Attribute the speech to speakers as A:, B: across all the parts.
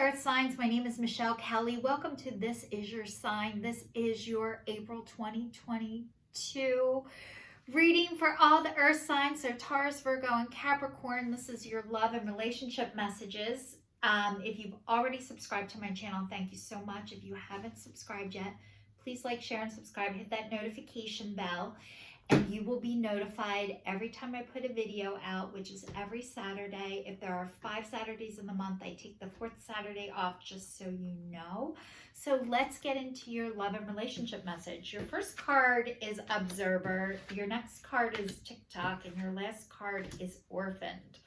A: earth signs. My name is Michelle Kelly. Welcome to This Is Your Sign. This is your April 2022 reading for all the earth signs. So Taurus, Virgo, and Capricorn. This is your love and relationship messages. If you've already subscribed to my channel, thank you so much. If you haven't subscribed yet, please like, share, and subscribe. Hit that notification bell, and you will be notified every time I put a video out, which is every Saturday. If there are 5 Saturdays in the month, I take the 4th Saturday off, just so you know. So let's get into your love and relationship message. Your first card is Observer. Your next card is TikTok, and your last card is Orphaned.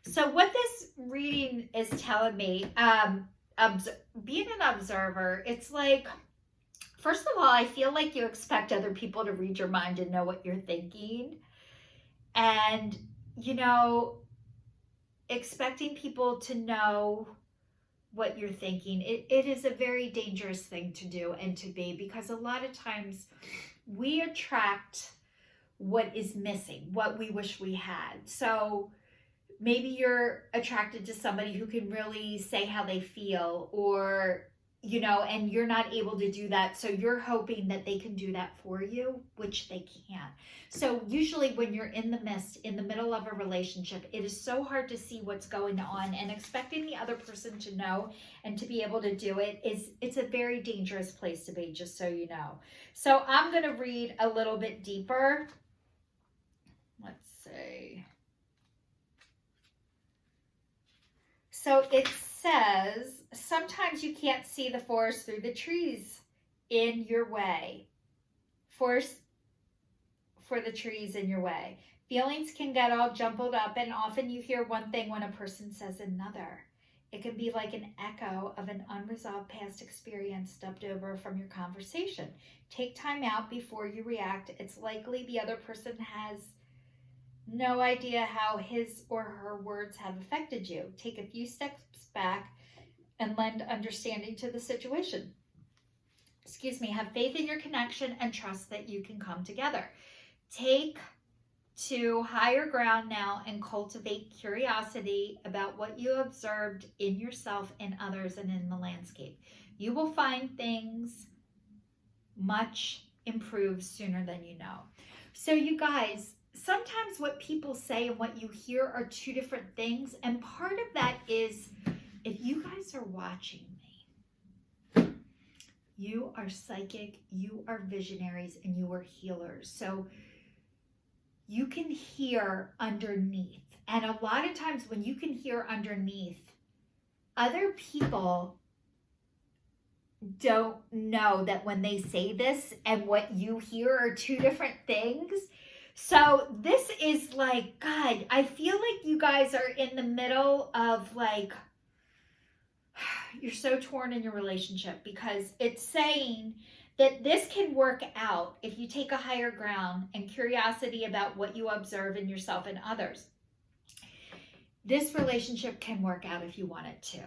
A: So what this reading is telling me, being an observer, it's like, first of all, I feel like you expect other people to read your mind and know what you're thinking. And, you know, expecting people to know what you're thinking, it is a very dangerous thing to do and to be, because a lot of times we attract what is missing, what we wish we had. So maybe you're attracted to somebody who can really say how they feel, or you know, and you're not able to do that. So you're hoping that they can do that for you, which they can't. So usually when you're in the midst, in the middle of a relationship, it is so hard to see what's going on, and expecting the other person to know and to be able to do it it's a very dangerous place to be, just so you know. So I'm going to read a little bit deeper. Let's see. So it says, sometimes you can't see the forest through the trees in your way. Forest for the trees in your way. Feelings can get all jumbled up, and often you hear one thing when a person says another. It can be like an echo of an unresolved past experience dubbed over from your conversation. Take time out before you react. It's likely the other person has no idea how his or her words have affected you. Take a few steps back and lend understanding to the situation. Excuse me. Have faith in your connection and trust that you can come together. Take to higher ground now and cultivate curiosity about what you observed in yourself, in others, and in the landscape. You will find things much improved sooner than you know. So you guys, sometimes what people say and what you hear are two different things. And part of that is, if you guys are watching me, you are psychic, you are visionaries, and you are healers. So you can hear underneath. And a lot of times when you can hear underneath, other people don't know that when they say this and what you hear are two different things. So this is like, God, I feel like you guys are in the middle of like, you're so torn in your relationship, because it's saying that this can work out if you take a higher ground and curiosity about what you observe in yourself and others. This relationship can work out if you want it to.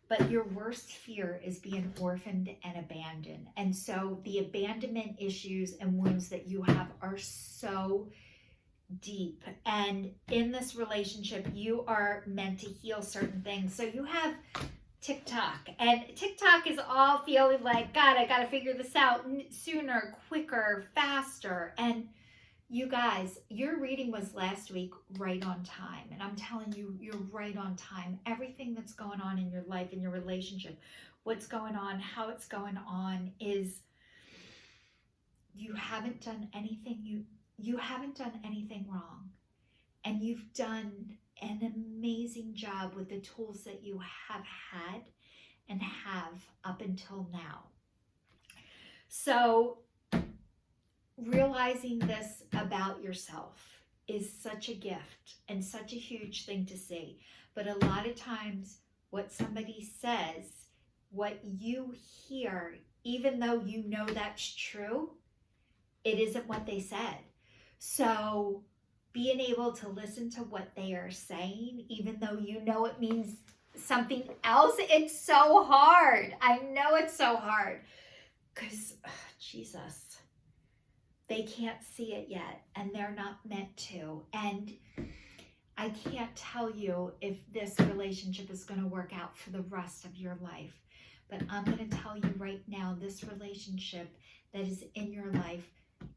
A: But your worst fear is being orphaned and abandoned. And so the abandonment issues and wounds that you have are so deep. And in this relationship, you are meant to heal certain things. So you have TikTok, and TikTok is all feeling like, God, I got to figure this out sooner, quicker, faster. And you guys, your reading was last week right on time. And I'm telling you, you're right on time. Everything that's going on in your life, in your relationship, what's going on, how it's going on, is you haven't done anything, you haven't done anything wrong. And you've done an amazing job with the tools that you have had and have up until now. So realizing this about yourself is such a gift and such a huge thing to see. But a lot of times what somebody says, what you hear, even though you know that's true, it isn't what they said. So being able to listen to what they are saying, even though you know it means something else, it's so hard. I know it's so hard, because Jesus, they can't see it yet, and they're not meant to. And I can't tell you if this relationship is going to work out for the rest of your life. But I'm going to tell you right now, this relationship that is in your life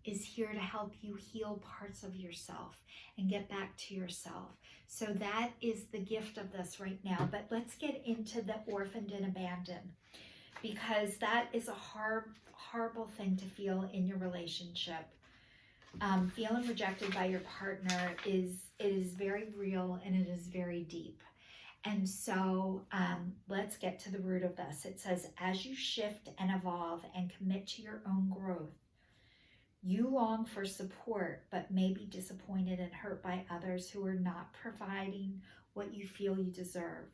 A: is here to help you heal parts of yourself and get back to yourself. So that is the gift of this right now. But let's get into the orphaned and abandoned, because that is a horrible thing to feel in your relationship. Feeling rejected by your partner is very real, and it is very deep. And so let's get to the root of this. It says, as you shift and evolve and commit to your own growth, you long for support, but may be disappointed and hurt by others who are not providing what you feel you deserve.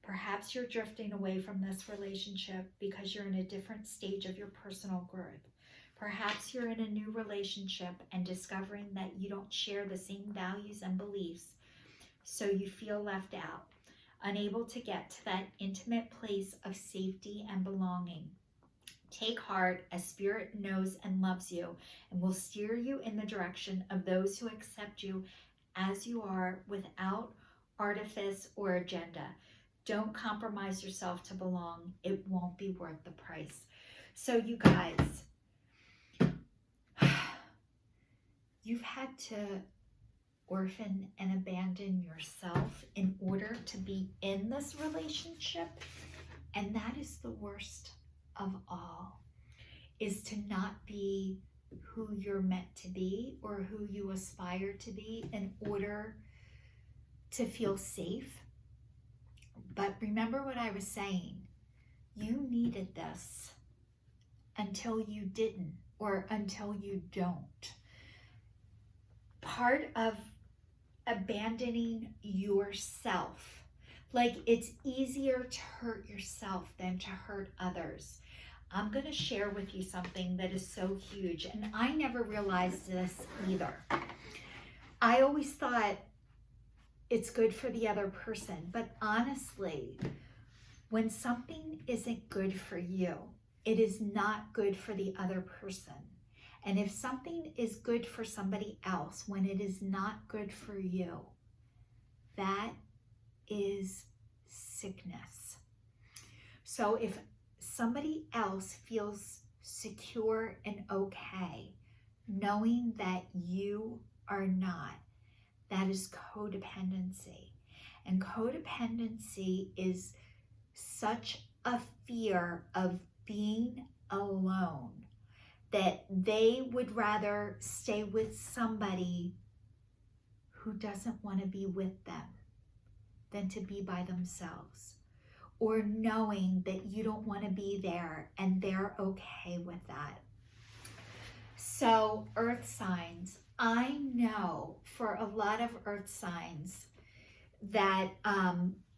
A: Perhaps you're drifting away from this relationship because you're in a different stage of your personal growth. Perhaps you're in a new relationship and discovering that you don't share the same values and beliefs, so you feel left out, unable to get to that intimate place of safety and belonging. Take heart, as Spirit knows and loves you and will steer you in the direction of those who accept you as you are without artifice or agenda. Don't compromise yourself to belong. It won't be worth the price. So you guys, you've had to orphan and abandon yourself in order to be in this relationship. And that is the worst of all, is to not be who you're meant to be or who you aspire to be in order to feel safe. But remember what I was saying. You needed this until you didn't, or until you don't. Part of abandoning yourself, like, it's easier to hurt yourself than to hurt others. I'm going to share with you something that is so huge, and I never realized this either. I always thought it's good for the other person, but honestly, when something isn't good for you, it is not good for the other person. And if something is good for somebody else when it is not good for you, that is sickness. So if somebody else feels secure and okay, knowing that you are not, that is codependency. And codependency is such a fear of being alone that they would rather stay with somebody who doesn't want to be with them than to be by themselves, or knowing that you don't want to be there and they're okay with that. So earth signs, I know for a lot of earth signs that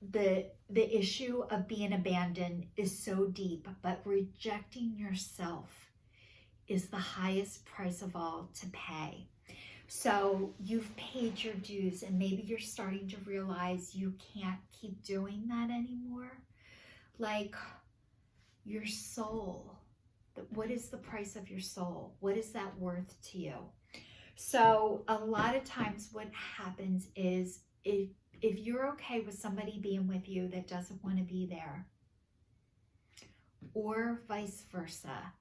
A: the issue of being abandoned is so deep, but rejecting yourself is the highest price of all to pay. So you've paid your dues, and maybe you're starting to realize you can't keep doing that anymore. Like, your soul, what is the price of your soul? What is that worth to you? So a lot of times what happens is, if you're okay with somebody being with you that doesn't want to be there, or vice versa,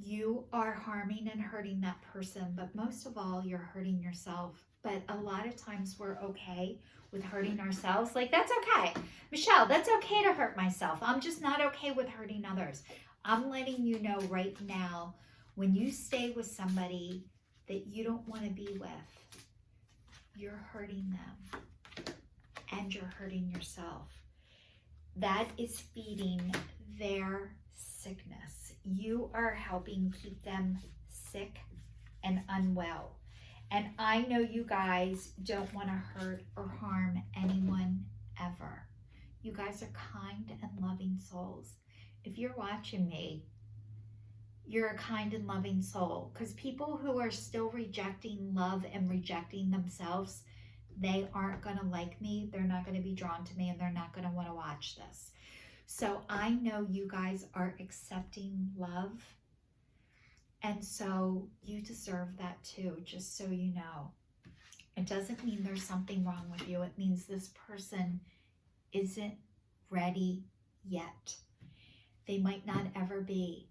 A: you are harming and hurting that person, but most of all, you're hurting yourself. But a lot of times we're okay with hurting ourselves. Like, that's okay. Michelle, that's okay to hurt myself. I'm just not okay with hurting others. I'm letting you know right now, when you stay with somebody that you don't want to be with, you're hurting them and you're hurting yourself. That is feeding their sickness. You are helping keep them sick and unwell. And I know you guys don't want to hurt or harm anyone ever. You guys are kind and loving souls. If you're watching me, you're a kind and loving soul, because people who are still rejecting love and rejecting themselves, they aren't going to like me. They're not going to be drawn to me, and they're not going to want to watch this. So I know you guys are accepting love, and so you deserve that too, just so you know. It doesn't mean there's something wrong with you. It means this person isn't ready yet. They might not ever be.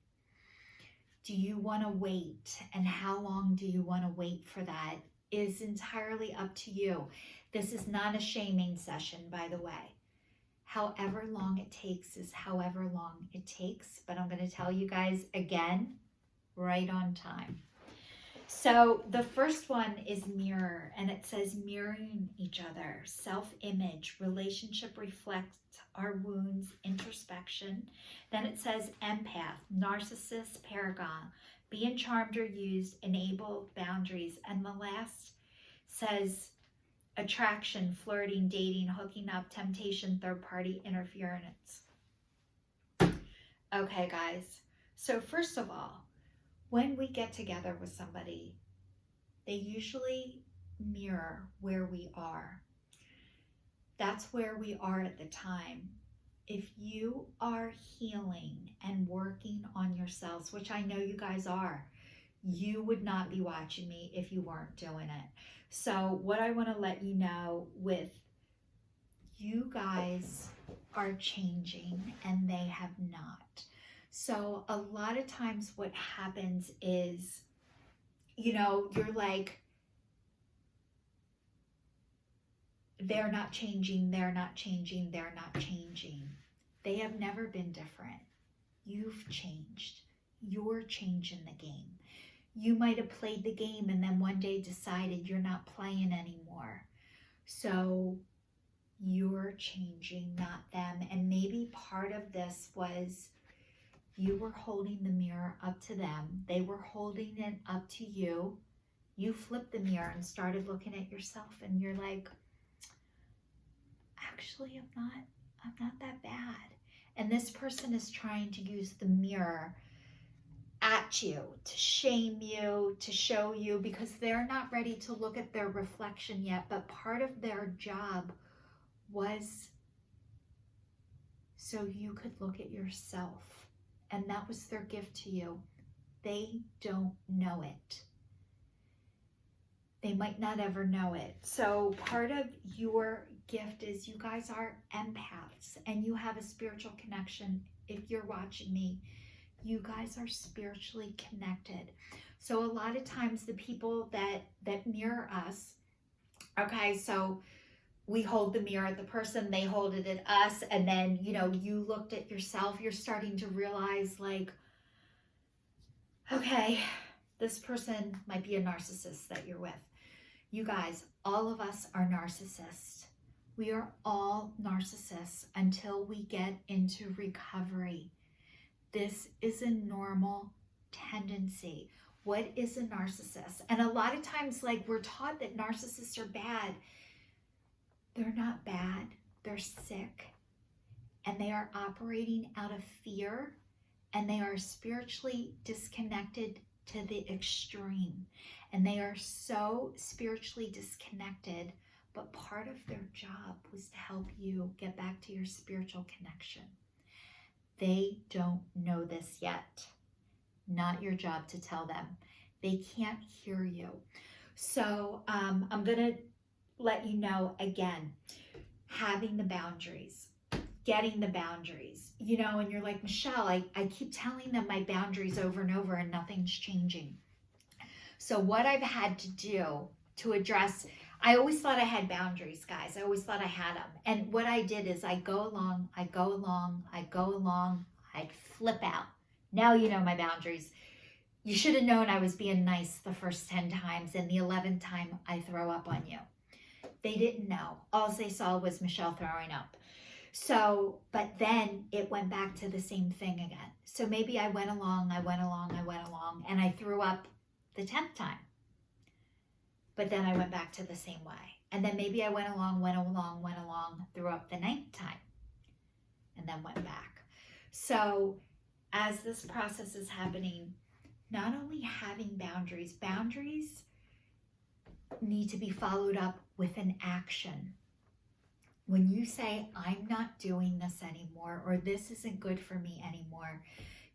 A: Do you want to wait? And how long do you want to wait for that is entirely up to you. This is not a shaming session, by the way. However long it takes is however long it takes. But I'm going to tell you guys again, right on time. So the first one is mirror, and it says mirroring each other, self-image, relationship reflects our wounds, introspection. Then it says empath, narcissist, paragon, being charmed or used, enable boundaries. And the last says attraction, flirting, dating, hooking up, temptation, third-party interference. Okay, guys. So first of all, when we get together with somebody, they usually mirror where we are. That's where we are at the time. If you are healing and working on yourselves, which I know you guys are, you would not be watching me if you weren't doing it. So what I want to let you know with you guys are changing and they have not. So a lot of times what happens is, you know, you're like, they're not changing, they're not changing, they're not changing. They have never been different. You've changed. You're changing the game. You might have played the game and then one day decided you're not playing anymore. So you're changing, not them. And maybe part of this was you were holding the mirror up to them. They were holding it up to you. You flipped the mirror and started looking at yourself and you're like, actually, I'm not that bad. And this person is trying to use the mirror at you, to shame you, to show you, because they're not ready to look at their reflection yet. But part of their job was so you could look at yourself. And that was their gift to you. They don't know it. They might not ever know it. So part of your gift is you guys are empaths and you have a spiritual connection. If you're watching me, you guys are spiritually connected. So a lot of times the people that mirror us, okay, so we hold the mirror at the person, they hold it at us, and then, you know, you looked at yourself, you're starting to realize like, okay, this person might be a narcissist that you're with. You guys, all of us are narcissists. We are all narcissists until we get into recovery. This is a normal tendency. What is a narcissist? And a lot of times, like, we're taught that narcissists are bad. They're not bad. They're sick. And they are operating out of fear. And they are spiritually disconnected to the extreme. And they are so spiritually disconnected. But part of their job was to help you get back to your spiritual connection. They don't know this yet. Not your job to tell them. They can't hear you. So I'm going to let you know again, having the boundaries, getting the boundaries, you know, and you're like, Michelle, I keep telling them my boundaries over and over and nothing's changing. So what I've had to do to address, I always thought I had boundaries, guys. I always thought I had them. And what I did is I go along, I'd flip out. Now you know my boundaries. You should have known I was being nice the first 10 times, and the 11th time I throw up on you. They didn't know. All they saw was Michelle throwing up. So, but then it went back to the same thing again. So maybe I went along, and I threw up the 10th time. But then I went back to the same way. And then maybe I went along, threw up the 9th time, and then went back. So as this process is happening, not only having boundaries need to be followed up with an action. When you say, I'm not doing this anymore, or this isn't good for me anymore,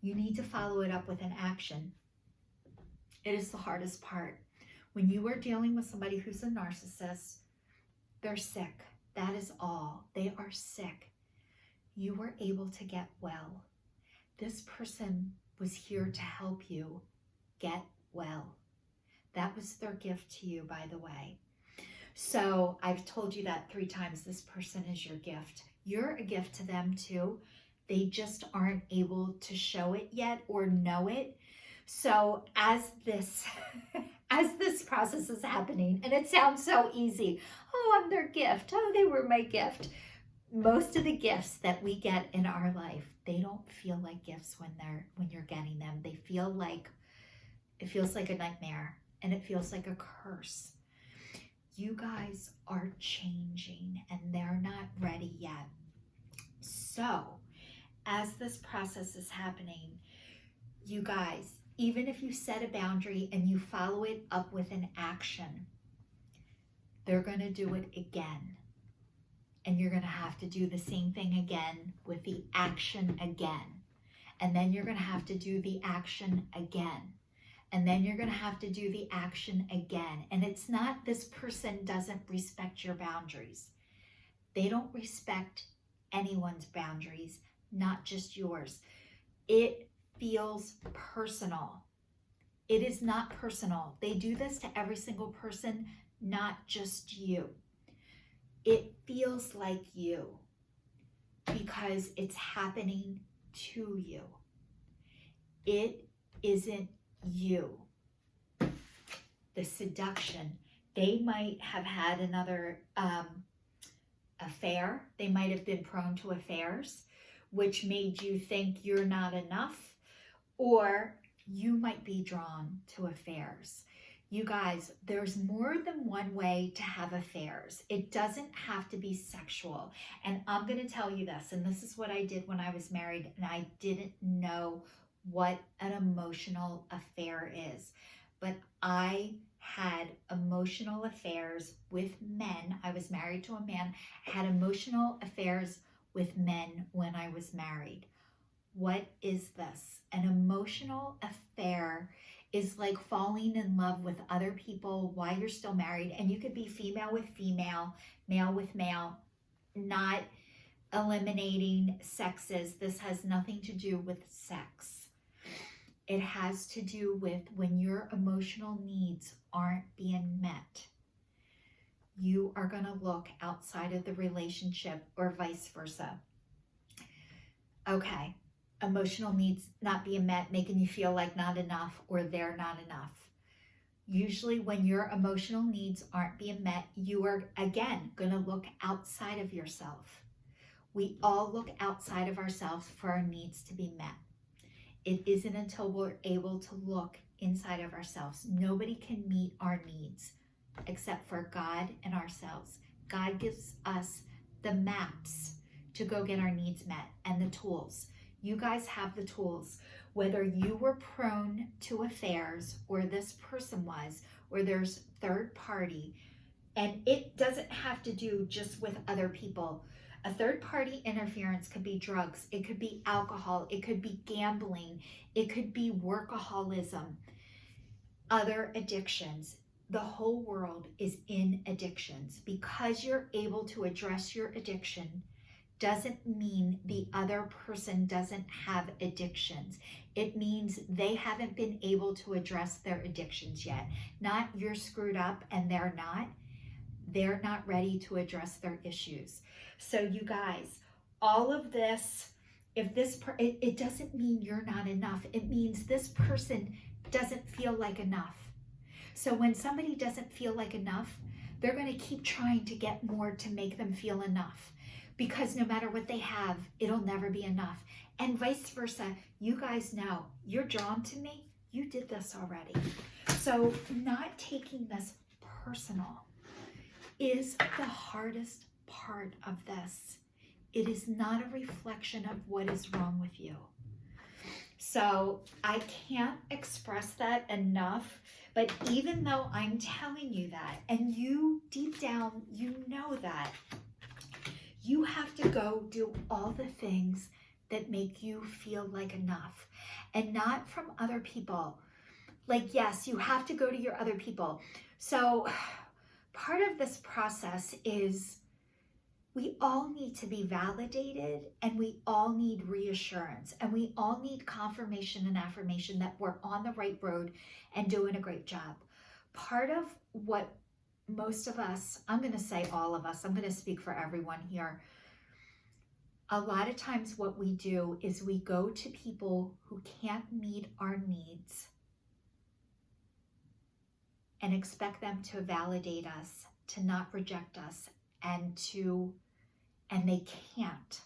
A: you need to follow it up with an action. It is the hardest part. When you are dealing with somebody who's a narcissist, they're sick. That is all. They are sick. You were able to get well. This person was here to help you get well. That was their gift to you, by the way. So I've told you that 3 times. This person is your gift. You're a gift to them too. They just aren't able to show it yet or know it. So as this process is happening, and it sounds so easy. Oh, I'm their gift. Oh, they were my gift. Most of the gifts that we get in our life, they don't feel like gifts when you're getting them. They feel like, it feels like a nightmare, and it feels like a curse. You guys are changing, and they're not ready yet. So as this process is happening, you guys, even if you set a boundary and you follow it up with an action, they're going to do it again. And you're going to have to do the same thing again with the action again. And then you're going to have to do the action again. And then you're going to have to do the action again. And it's not this person doesn't respect your boundaries. They don't respect anyone's boundaries, not just yours. It feels personal. It is not personal. They do this to every single person, not just you. It feels like you because it's happening to you. It isn't you. The seduction. They might have had another affair. They might have been prone to affairs, which made you think you're not enough, or you might be drawn to affairs. You guys, there's more than one way to have affairs. It doesn't have to be sexual. And I'm going to tell you this, and this is what I did when I was married, and I didn't know what an emotional affair is. But I had emotional affairs with men. I was married to a man. I had emotional affairs with men when I was married. What is this? An emotional affair is like falling in love with other people while you're still married. And you could be female with female, male with male, not eliminating sexes. This has nothing to do with sex. It has to do with when your emotional needs aren't being met. You are going to look outside of the relationship or vice versa. Okay. Emotional needs not being met, making you feel like not enough or they're not enough. Usually when your emotional needs aren't being met, you are again going to look outside of yourself. We all look outside of ourselves for our needs to be met. It isn't until we're able to look inside of ourselves. Nobody can meet our needs except for God and ourselves. God gives us the maps to go get our needs met and the tools. You guys have the tools. Whether you were prone to affairs or this person was, or there's third party, and it doesn't have to do just with other people. A third party interference could be drugs, it could be alcohol, it could be gambling, it could be workaholism, other addictions. The whole world is in addictions. Because you're able to address your addiction doesn't mean the other person doesn't have addictions. It means they haven't been able to address their addictions yet. Not you're screwed up and they're not. They're not ready to address their issues. So you guys, all of this, if this, it doesn't mean you're not enough. It means this person doesn't feel like enough. So when somebody doesn't feel like enough, they're going to keep trying to get more to make them feel enough. Because no matter what they have, it'll never be enough. And vice versa. You guys know, you're drawn to me. You did this already. So not taking this personal is the hardest part of this. It is not a reflection of what is wrong with you. So I can't express that enough. But even though I'm telling you that, and you deep down, you know that, you have to go do all the things that make you feel like enough, and not from other people. like, yes, you have to go to your other people. So part of this process is we all need to be validated, and we all need reassurance, and we all need confirmation and affirmation that we're on the right road and doing a great job. Part of what most of us, I'm going to say all of us, I'm going to speak for everyone here. A lot of times what we do is we go to people who can't meet our needs and expect them to validate us, to not reject us, and they can't.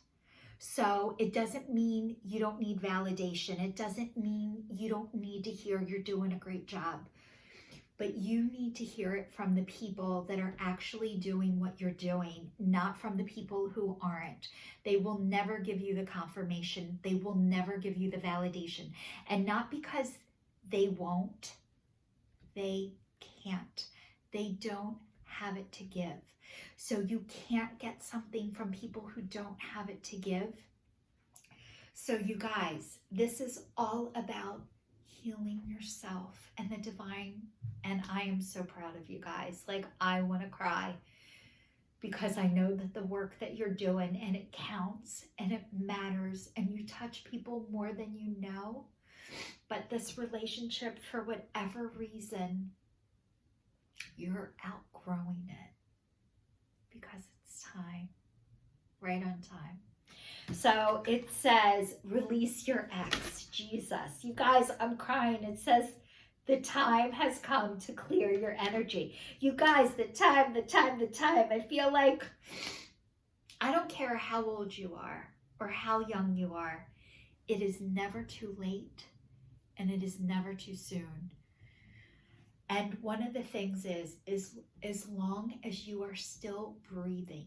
A: So it doesn't mean you don't need validation. It doesn't mean you don't need to hear you're doing a great job. But you need to hear it from the people that are actually doing what you're doing, not from the people who aren't. They will never give you the confirmation. They will never give you the validation. And not because they won't, they can't. They don't have it to give. So you can't get something from people who don't have it to give. So you guys, this is all about healing yourself and the divine. And I am so proud of you guys. Like, I want to cry because I know that the work that you're doing, and it counts and it matters, and you touch people more than you know. But this relationship, for whatever reason, you're outgrowing it because it's time, right on time. So it says, release your ex. Jesus. You guys, I'm crying. It says, the time has come to clear your energy. You guys, the time. I feel like, I don't care how old you are or how young you are. It is never too late, and it is never too soon. And one of the things is as long as you are still breathing,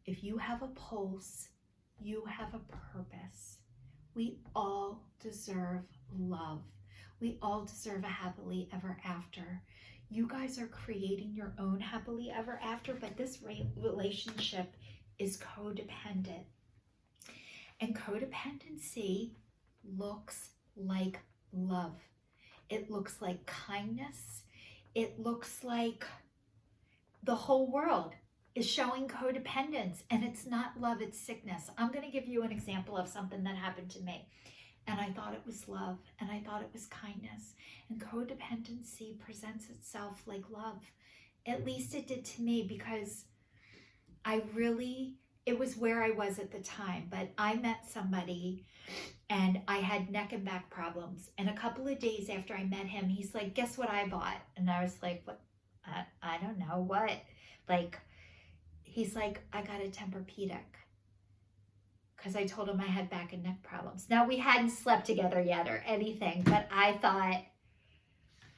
A: if you have a pulse, you have a purpose. We all deserve love. We all deserve a happily ever after. You guys are creating your own happily ever after, but this relationship is codependent. And codependency looks like love. It looks like kindness. It looks like the whole world is showing codependence, and it's not love, it's sickness. I'm going to give you an example of something that happened to me. And I thought it was love, and I thought it was kindness. And codependency presents itself like love. At least it did to me, because it was where I was at the time. But I met somebody, and I had neck and back problems. And a couple of days after I met him, he's like, guess what I bought? And I was like, what? I don't know, what? Like, he's like, I got a Tempur-Pedic. Because I told him I had back and neck problems. Now, we hadn't slept together yet or anything, but I thought,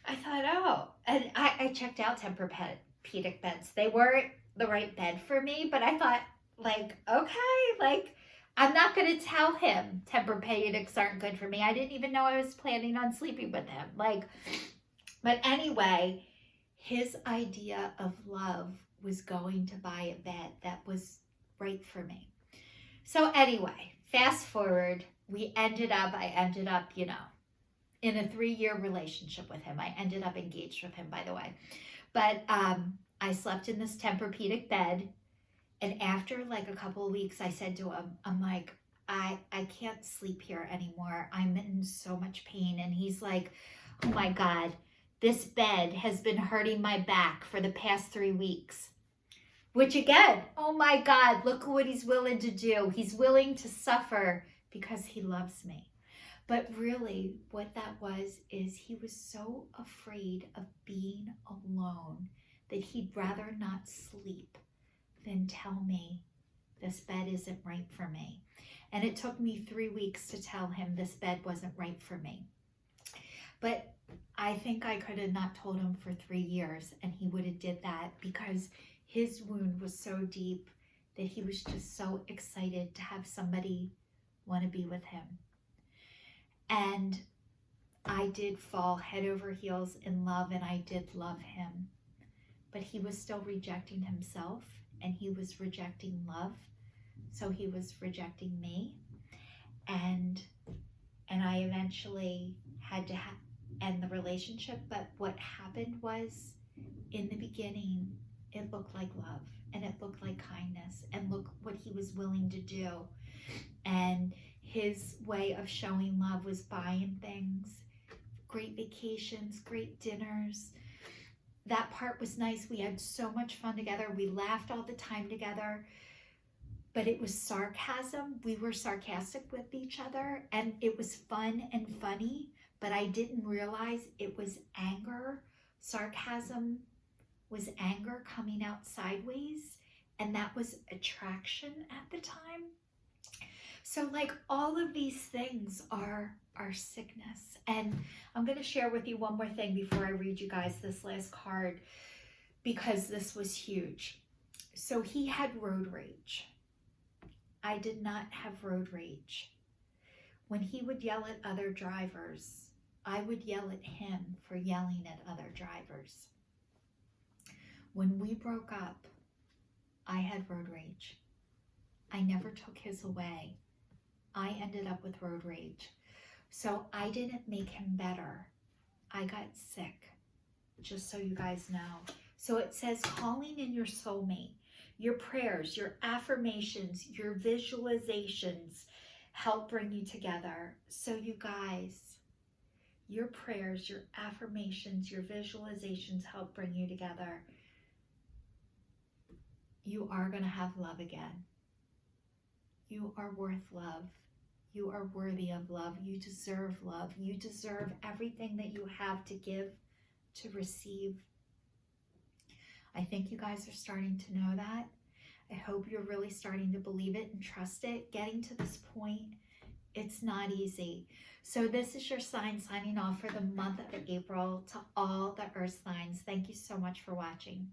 A: oh. And I checked out Tempur-Pedic beds. They weren't the right bed for me, but I thought, like, okay, like, I'm not going to tell him Tempur-Pedics aren't good for me. I didn't even know I was planning on sleeping with him. Like, but anyway, his idea of love was going to buy a bed that was right for me. So anyway, fast forward, I ended up, in a 3-year relationship with him. I ended up engaged with him, by the way. But I slept in this Tempur-Pedic bed. And after like a couple of weeks, I said to him, I'm like, I can't sleep here anymore. I'm in so much pain. And he's like, oh my God, this bed has been hurting my back for the past 3 weeks. Which again, oh my God, look what he's willing to do. He's willing to suffer because he loves me. But really what that was is he was so afraid of being alone that he'd rather not sleep than tell me this bed isn't right for me. And it took me 3 weeks to tell him this bed wasn't right for me. But I think I could have not told him for 3 years, and he would have did that because his wound was so deep that he was just so excited to have somebody want to be with him. And I did fall head over heels in love, and I did love him. But he was still rejecting himself, and he was rejecting love. So he was rejecting me. And I eventually had to and the relationship. But what happened was, in the beginning, it looked like love and it looked like kindness, and look what he was willing to do. And his way of showing love was buying things, great vacations, great dinners. That part was nice. We had so much fun together. We laughed all the time together. But it was sarcasm. We were sarcastic with each other, and it was fun and funny, but I didn't realize it was anger. Sarcasm was anger coming out sideways, and that was attraction at the time. So like all of these things are sickness. And I'm going to share with you one more thing before I read you guys this last card, because this was huge. So he had road rage. I did not have road rage. When he would yell at other drivers, I would yell at him for yelling at other drivers. When we broke up, I had road rage. I never took his away. I ended up with road rage. So I didn't make him better. I got sick, just so you guys know. So it says calling in your soulmate. Your prayers, your affirmations, your visualizations help bring you together. So you guys, your prayers, your affirmations, your visualizations help bring you together. You are going to have love again. You are worth love. You are worthy of love. You deserve love. You deserve everything that you have to give, to receive. I think you guys are starting to know that. I hope you're really starting to believe it and trust it. Getting to this point, it's not easy. So this is your sign signing off for the month of April to all the earth signs. Thank you so much for watching.